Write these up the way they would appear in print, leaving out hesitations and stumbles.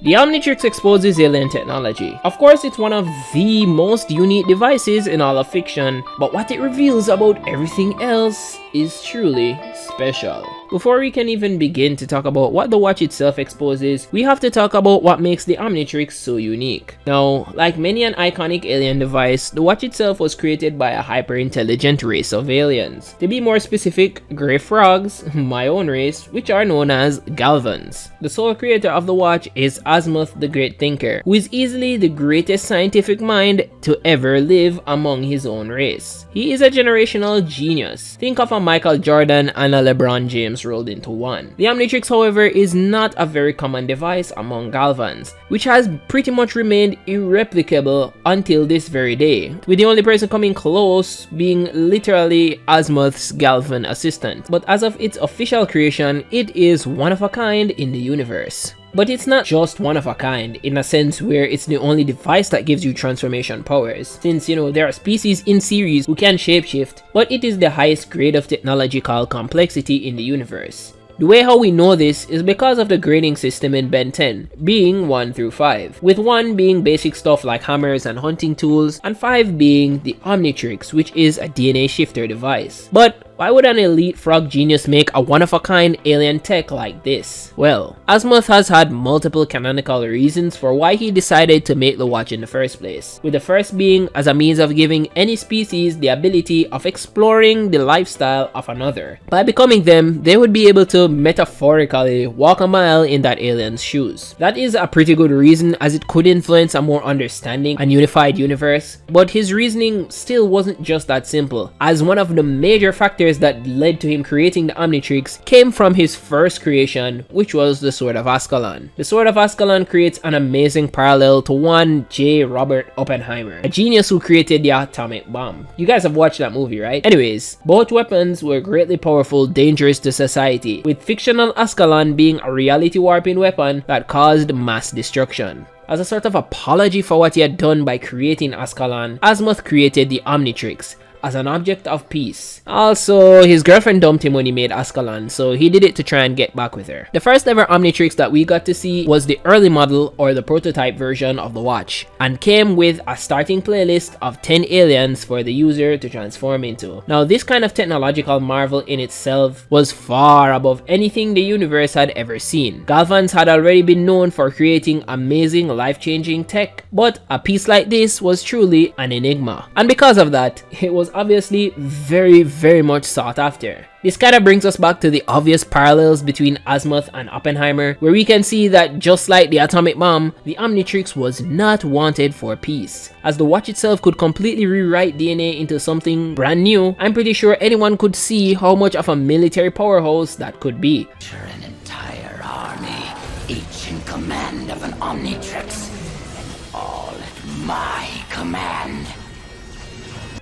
The Omnitrix exposes alien technology. Of course, it's one of the most unique devices in all of fiction, but what it reveals about everything else is truly special. Before we can even begin to talk about what the watch itself exposes, we have to talk about what makes the Omnitrix so unique. Now, like many an iconic alien device, the watch itself was created by a hyper-intelligent race of aliens. To be more specific, Grey Frogs, my own race, which are known as Galvans. The sole creator of the watch is Azimuth the Great Thinker, who is easily the greatest scientific mind to ever live among his own race. He is a generational genius. Think of a Michael Jordan and a LeBron James rolled into one. The Omnitrix, however, is not a very common device among Galvans, which has pretty much remained irreplicable until this very day, with the only person coming close being literally Azimuth's Galvan assistant. But as of its official creation, it is one of a kind in the universe. But it's not just one of a kind in a sense where it's the only device that gives you transformation powers, since there are species in series who can shapeshift, but it is the highest grade of technological complexity in the universe. The way how we know this is because of the grading system in Ben 10, being 1 through 5, with 1 being basic stuff like hammers and hunting tools, and 5 being the Omnitrix, which is a DNA shifter device. But why would an elite frog genius make a one-of-a-kind alien tech like this? Well, Azimuth has had multiple canonical reasons for why he decided to make the watch in the first place, with the first being as a means of giving any species the ability of exploring the lifestyle of another. By becoming them, they would be able to metaphorically walk a mile in that alien's shoes. That is a pretty good reason, as it could influence a more understanding and unified universe, but his reasoning still wasn't just that simple, as one of the major factors that led to him creating the Omnitrix came from his first creation, which was the Sword of Ascalon. The Sword of Ascalon creates an amazing parallel to one J. Robert Oppenheimer, a genius who created the atomic bomb. You guys have watched that movie, right? Anyways, both weapons were greatly powerful, dangerous to society, with fictional Ascalon being a reality warping weapon that caused mass destruction. As a sort of apology for what he had done by creating Ascalon, Azimuth created the Omnitrix as an object of peace. Also, his girlfriend dumped him when he made Ascalon, so he did it to try and get back with her. The first ever Omnitrix that we got to see was the early model or the prototype version of the watch, and came with a starting playlist of 10 aliens for the user to transform into. Now, this kind of technological marvel in itself was far above anything the universe had ever seen. Galvans had already been known for creating amazing, life-changing tech, but a piece like this was truly an enigma. And because of that, it was obviously very much sought after. This kind of brings us back to the obvious parallels between Azimuth and Oppenheimer, where we can see that just like the atomic bomb, the Omnitrix was not wanted for peace. As the watch itself could completely rewrite DNA into something brand new, I'm pretty sure anyone could see how much of a military powerhouse that could be. An entire army, each in command of an Omnitrix, and all at my command.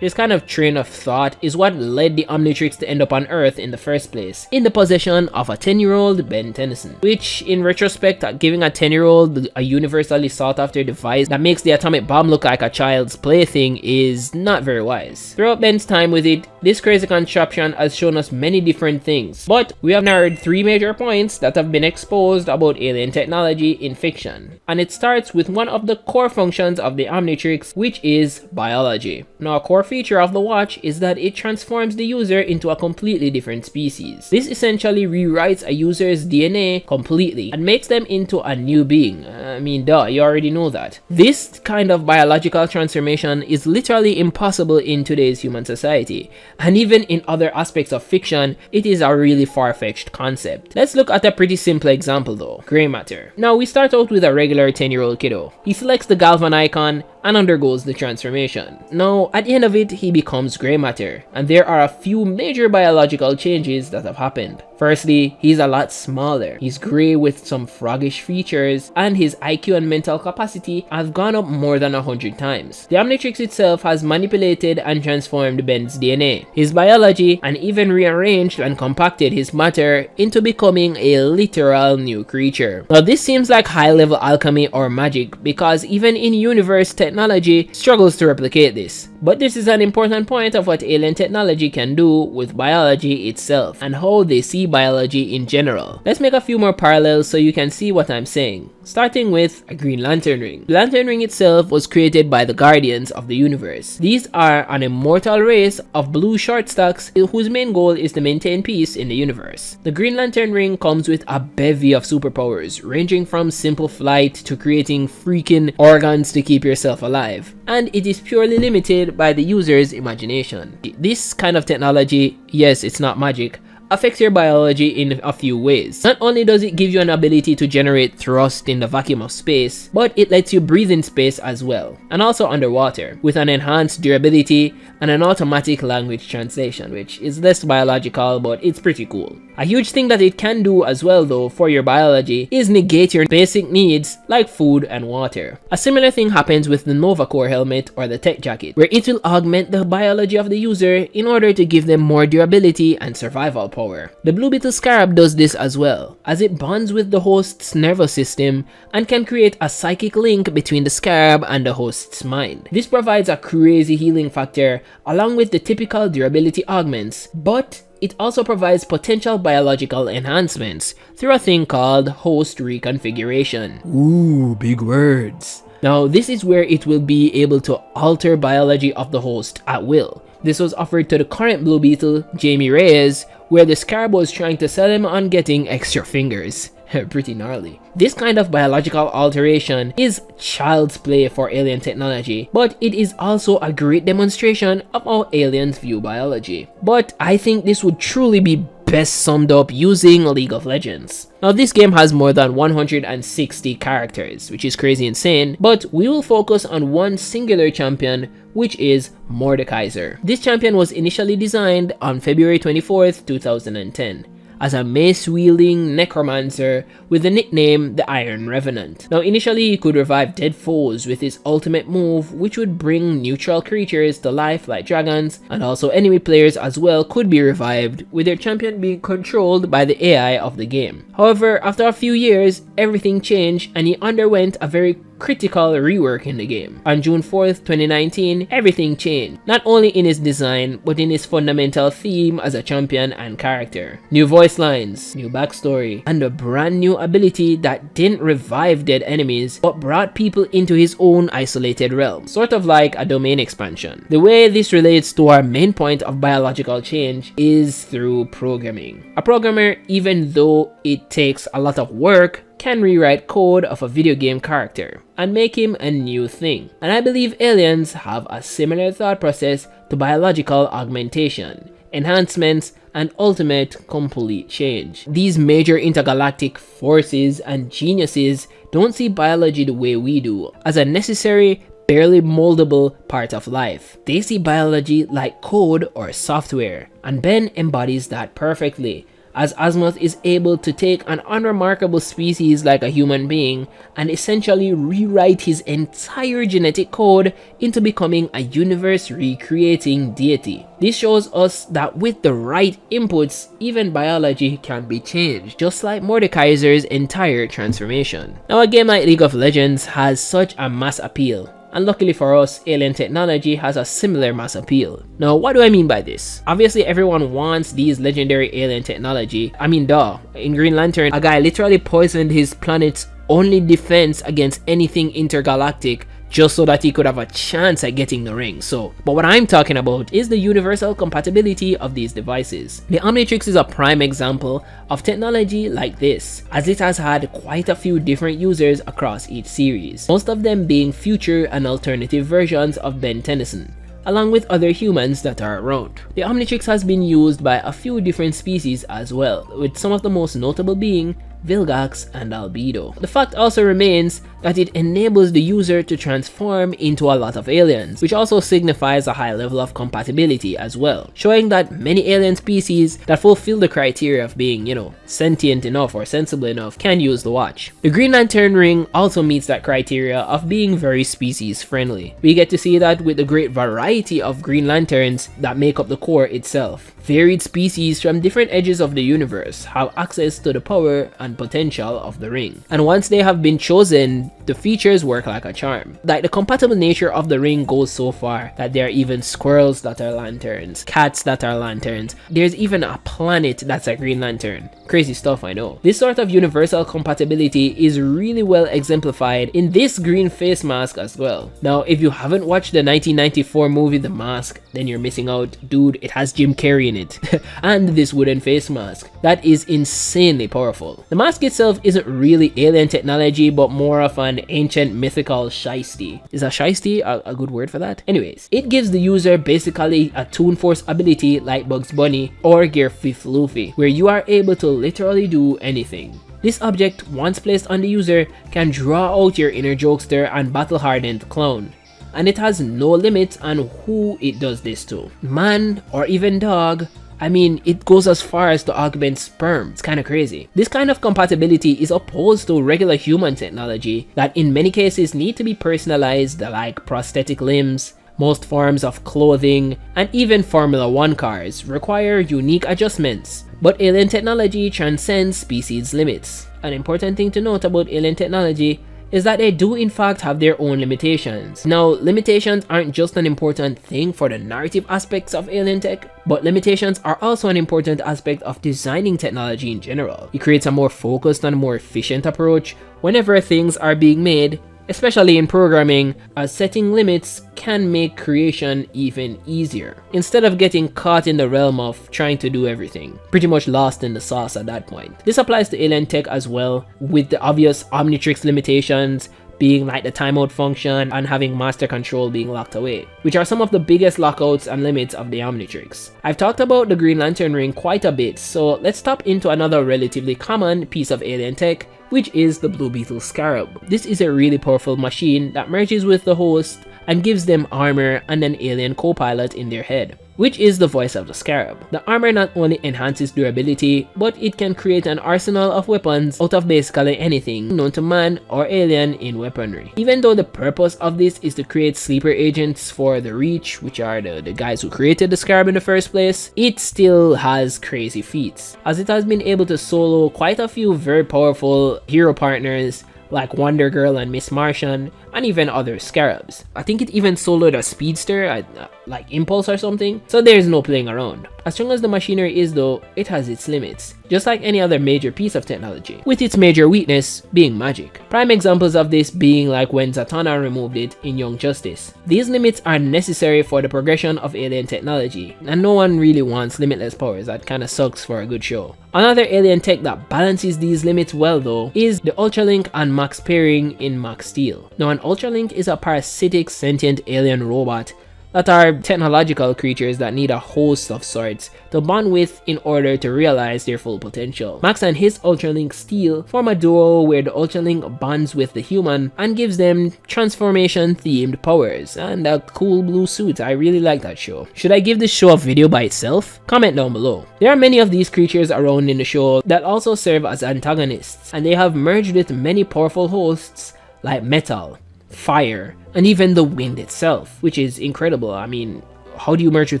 This kind of train of thought is what led the Omnitrix to end up on Earth in the first place, in the possession of a 10-year-old Ben Tennyson, which in retrospect, giving a 10-year-old a universally sought after device that makes the atomic bomb look like a child's plaything is not very wise. Throughout Ben's time with it, this crazy contraption has shown us many different things, but we have narrowed 3 major points that have been exposed about alien technology in fiction, and it starts with one of the core functions of the Omnitrix, which is biology. Now, a core feature of the watch is that it transforms the user into a completely different species. This essentially rewrites a user's DNA completely and makes them into a new being. I mean, duh, you already know that. This kind of biological transformation is literally impossible in today's human society, and even in other aspects of fiction, it is a really far-fetched concept. Let's look at a pretty simple example though, gray matter. Now, we start out with a regular 10-year-old kiddo. He selects the Galvan icon and undergoes the transformation. Now, at the end of it, he becomes gray matter, and there are a few major biological changes that have happened. Firstly, he's a lot smaller. He's gray with some froggish features, and his IQ and mental capacity have gone up more than 100 times. The Omnitrix itself has manipulated and transformed Ben's DNA, his biology, and even rearranged and compacted his matter into becoming a literal new creature. Now, this seems like high-level alchemy or magic, because even in universe technology, technology struggles to replicate this. But this is an important point of what alien technology can do with biology itself and how they see biology in general. Let's make a few more parallels so you can see what I'm saying. Starting with a Green Lantern ring. The Lantern ring itself was created by the Guardians of the Universe. These are an immortal race of blue shortstocks whose main goal is to maintain peace in the universe. The Green Lantern ring comes with a bevy of superpowers, ranging from simple flight to creating freaking organs to keep yourself alive. And it is purely limited by the user's imagination. This kind of technology, yes, it's not magic, affects your biology in a few ways. Not only does it give you an ability to generate thrust in the vacuum of space, but it lets you breathe in space as well, and also underwater, with an enhanced durability and an automatic language translation, which is less biological, but it's pretty cool. A huge thing that it can do as well though for your biology is negate your basic needs like food and water. A similar thing happens with the Nova Core helmet or the tech jacket, where it will augment the biology of the user in order to give them more durability and survival power. The Blue Beetle Scarab does this as well, as it bonds with the host's nervous system and can create a psychic link between the scarab and the host's mind. This provides a crazy healing factor along with the typical durability augments, but it also provides potential biological enhancements through a thing called host reconfiguration. Ooh, big words. Now, this is where it will be able to alter biology of the host at will. This was offered to the current Blue Beetle, Jamie Reyes, where the Scarab was trying to sell him on getting extra fingers. Pretty gnarly. This kind of biological alteration is child's play for alien technology, but it is also a great demonstration of how aliens view biology. But I think this would truly be best summed up using League of Legends. Now, this game has more than 160 characters, which is crazy insane, but we will focus on one singular champion, which is Mordekaiser. This champion was initially designed on February 24th, 2010. As a mace-wielding necromancer with the nickname the Iron Revenant. Now, initially he could revive dead foes with his ultimate move, which would bring neutral creatures to life like dragons, and also enemy players as well could be revived, with their champion being controlled by the AI of the game. However, after a few years, everything changed and he underwent a very critical rework in the game. On June 4th, 2019, everything changed, not only in his design, but in his fundamental theme as a champion and character. New voice lines, new backstory, and a brand new ability that didn't revive dead enemies, but brought people into his own isolated realm, sort of like a domain expansion. The way this relates to our main point of biological change is through programming. A programmer, even though it takes a lot of work, can rewrite code of a video game character and make him a new thing. And I believe aliens have a similar thought process to biological augmentation, enhancements, and ultimate complete change. These major intergalactic forces and geniuses don't see biology the way we do, as a necessary, barely moldable part of life. They see biology like code or software, and Ben embodies that perfectly, as Azimuth is able to take an unremarkable species like a human being and essentially rewrite his entire genetic code into becoming a universe recreating deity. This shows us that with the right inputs, even biology can be changed, just like Mordekaiser's entire transformation. Now, a game like League of Legends has such a mass appeal, and luckily for us, alien technology has a similar mass appeal. Now, what do I mean by this? Obviously, everyone wants these legendary alien technology. I mean, duh. In Green Lantern, a guy literally poisoned his planet's only defense against anything intergalactic just so that he could have a chance at getting the ring. But what I'm talking about is the universal compatibility of these devices. The Omnitrix is a prime example of technology like this, as it has had quite a few different users across each series, most of them being future and alternative versions of Ben Tennyson, along with other humans that are around. The Omnitrix has been used by a few different species as well, with some of the most notable being Vilgax and Albedo. The fact also remains that it enables the user to transform into a lot of aliens, which also signifies a high level of compatibility as well, showing that many alien species that fulfill the criteria of being, sentient enough or sensible enough can use the watch. The Green Lantern ring also meets that criteria of being very species friendly. We get to see that with the great variety of Green Lanterns that make up the core itself. Varied species from different edges of the universe have access to the power and potential of the ring. And once they have been chosen, the features work like a charm. Like, the compatible nature of the ring goes so far that there are even squirrels that are lanterns, cats that are lanterns, there's even a planet that's a green lantern. Crazy stuff, I know. This sort of universal compatibility is really well exemplified in this green face mask as well. Now, if you haven't watched the 1994 movie The Mask, then you're missing out. Dude, it has Jim Carrey in it. And this wooden face mask. That is insanely powerful. The mask itself isn't really alien technology, but more of an ancient mythical shiesty. Is a shiesty a good word for that? Anyways, it gives the user basically a Toon Force ability like Bugs Bunny or Gear 5th Luffy, where you are able to literally do anything. This object, once placed on the user, can draw out your inner jokester and battle-hardened clown, and it has no limits on who it does this to. Man or even dog. I mean, it goes as far as to augment sperm. It's kinda crazy. This kind of compatibility is opposed to regular human technology that in many cases need to be personalized, like prosthetic limbs. Most forms of clothing and even Formula 1 cars require unique adjustments, but alien technology transcends species limits. An important thing to note about alien technology is that they do in fact have their own limitations. Now, limitations aren't just an important thing for the narrative aspects of alien tech, but limitations are also an important aspect of designing technology in general. It creates a more focused and more efficient approach whenever things are being made, especially in programming, as setting limits can make creation even easier, instead of getting caught in the realm of trying to do everything, pretty much lost in the sauce at that point. This applies to alien tech as well, with the obvious Omnitrix limitations being like the timeout function and having master control being locked away, which are some of the biggest lockouts and limits of the Omnitrix. I've talked about the Green Lantern ring quite a bit, so let's tap into another relatively common piece of alien tech, which is the Blue Beetle Scarab. This is a really powerful machine that merges with the host and gives them armor and an alien co-pilot in their head, which is the voice of the Scarab. The armor not only enhances durability, but it can create an arsenal of weapons out of basically anything known to man or alien in weaponry. Even though the purpose of this is to create sleeper agents for the Reach, which are the guys who created the Scarab in the first place, it still has crazy feats, as it has been able to solo quite a few very powerful hero partners like Wonder Girl and Miss Martian, and even other Scarabs. I think it even soloed a speedster, like Impulse or something, so there's no playing around. As strong as the machinery is though, it has its limits, just like any other major piece of technology, with its major weakness being magic. Prime examples of this being like when Zatanna removed it in Young Justice. These limits are necessary for the progression of alien technology, and no one really wants limitless powers. That kinda sucks for a good show. Another alien tech that balances these limits well though is the Ultralink and Max pairing in Max Steel. Now, an Ultralink is a parasitic sentient alien robot that are technological creatures that need a host of sorts to bond with in order to realize their full potential. Max and his Ultralink Steel form a duo where the Ultralink bonds with the human and gives them transformation themed powers and a cool blue suit. I really like that show. Should I give this show a video by itself? Comment down below. There are many of these creatures around in the show that also serve as antagonists, and they have merged with many powerful hosts like metal, fire, and even the wind itself, which is incredible. I mean, how do you merge with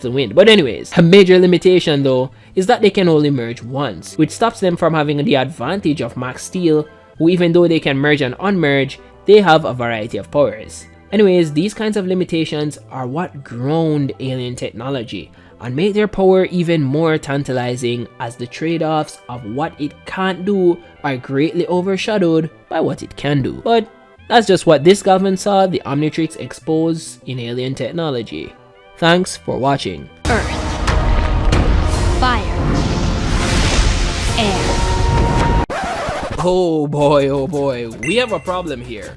the wind? But anyways, a major limitation though is that they can only merge once, which stops them from having the advantage of Max Steel, who even though they can merge and unmerge, they have a variety of powers. Anyways, these kinds of limitations are what ground alien technology and make their power even more tantalizing, as the trade-offs of what it can't do are greatly overshadowed by what it can do. But that's just what this government saw the Omnitrix expose in alien technology. Thanks for watching. Earth, fire, air. Oh boy, we have a problem here.